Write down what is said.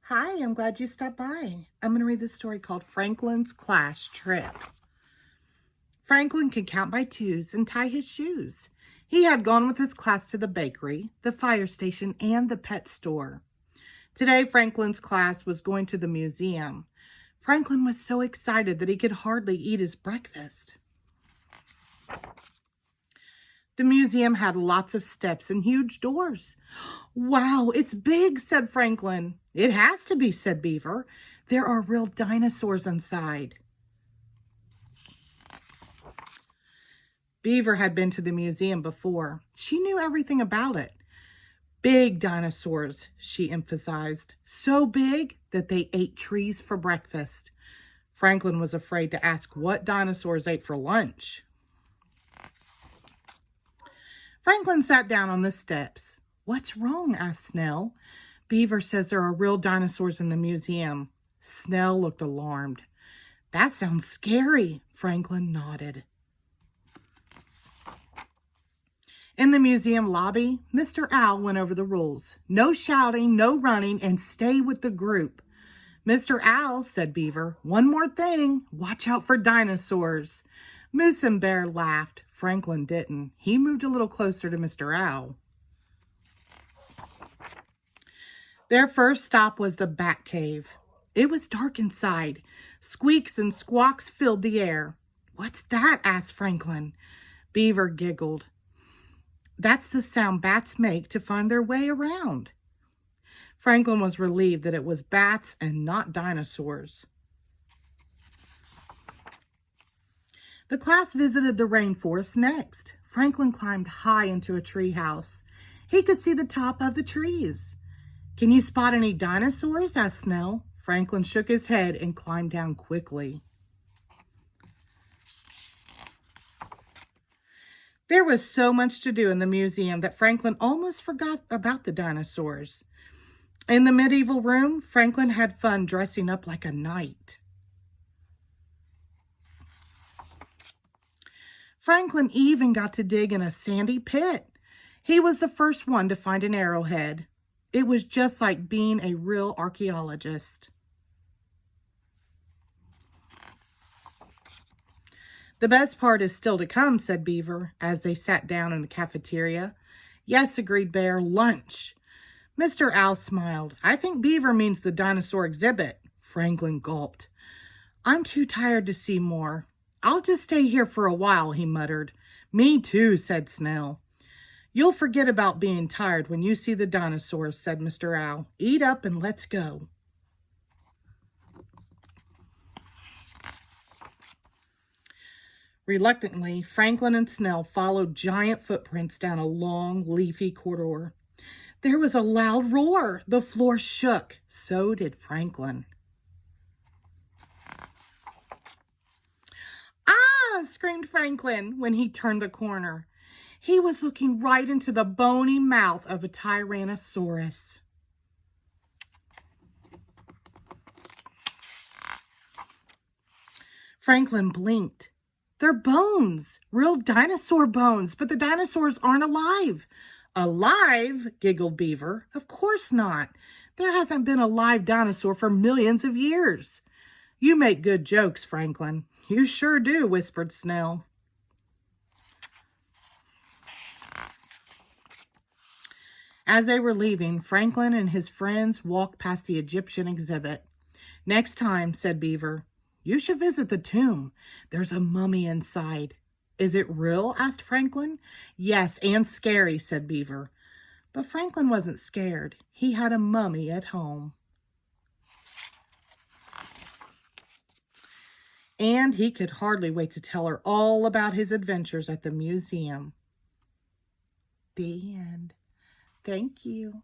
Hi, I'm glad you stopped by. I'm going to read this story called Franklin's Class Trip. Franklin could count by twos and tie his shoes. He had gone with his class to the bakery, the fire station, and the pet store. Today, Franklin's class was going to the museum. Franklin was so excited that he could hardly eat his breakfast. The museum had lots of steps and huge doors. Wow, it's big, said Franklin. It has to be, said Beaver. There are real dinosaurs inside. Beaver had been to the museum before. She knew everything about it. Big dinosaurs, she emphasized. So big that they ate trees for breakfast. Franklin was afraid to ask what dinosaurs ate for lunch. Franklin sat down on the steps. What's wrong? Asked Snell. Beaver says there are real dinosaurs in the museum. Snell looked alarmed. That sounds scary. Franklin nodded. In the museum lobby, Mr. Owl went over the rules. No shouting, no running, and stay with the group. Mr. Owl, said Beaver, one more thing. Watch out for dinosaurs. Moose and Bear laughed. Franklin didn't. He moved a little closer to Mr. Owl. Their first stop was the Bat Cave. It was dark inside. Squeaks and squawks filled the air. What's that? Asked Franklin. Beaver giggled. That's the sound bats make to find their way around. Franklin was relieved that it was bats and not dinosaurs. The class visited the rainforest next. Franklin climbed high into a tree house. He could see the top of the trees. Can you spot any dinosaurs? Asked Snell. Franklin shook his head and climbed down quickly. There was so much to do in the museum that Franklin almost forgot about the dinosaurs. In the medieval room, Franklin had fun dressing up like a knight. Franklin even got to dig in a sandy pit. He was the first one to find an arrowhead. It was just like being a real archaeologist. The best part is still to come, said Beaver, as they sat down in the cafeteria. Yes, agreed Bear, lunch. Mr. Owl smiled. I think Beaver means the dinosaur exhibit. Franklin gulped. I'm too tired to see more. I'll just stay here for a while, he muttered. Me too, said Snell. You'll forget about being tired when you see the dinosaurs, said Mr. Owl. Eat up and let's go. Reluctantly, Franklin and Snell followed giant footprints down a long, leafy corridor. There was a loud roar. The floor shook. So did Franklin. Ah! Screamed Franklin when he turned the corner. He was looking right into the bony mouth of a Tyrannosaurus. Franklin blinked. They're bones, real dinosaur bones, but the dinosaurs aren't alive. Alive? Giggled Beaver. Of course not. There hasn't been a live dinosaur for millions of years. You make good jokes, Franklin. You sure do, whispered Snell. As they were leaving, Franklin and his friends walked past the Egyptian exhibit. Next time, said Beaver, you should visit the tomb. There's a mummy inside. Is it real? Asked Franklin. Yes, and scary, said Beaver. But Franklin wasn't scared. He had a mummy at home. And he could hardly wait to tell her all about his adventures at the museum. The end. Thank you.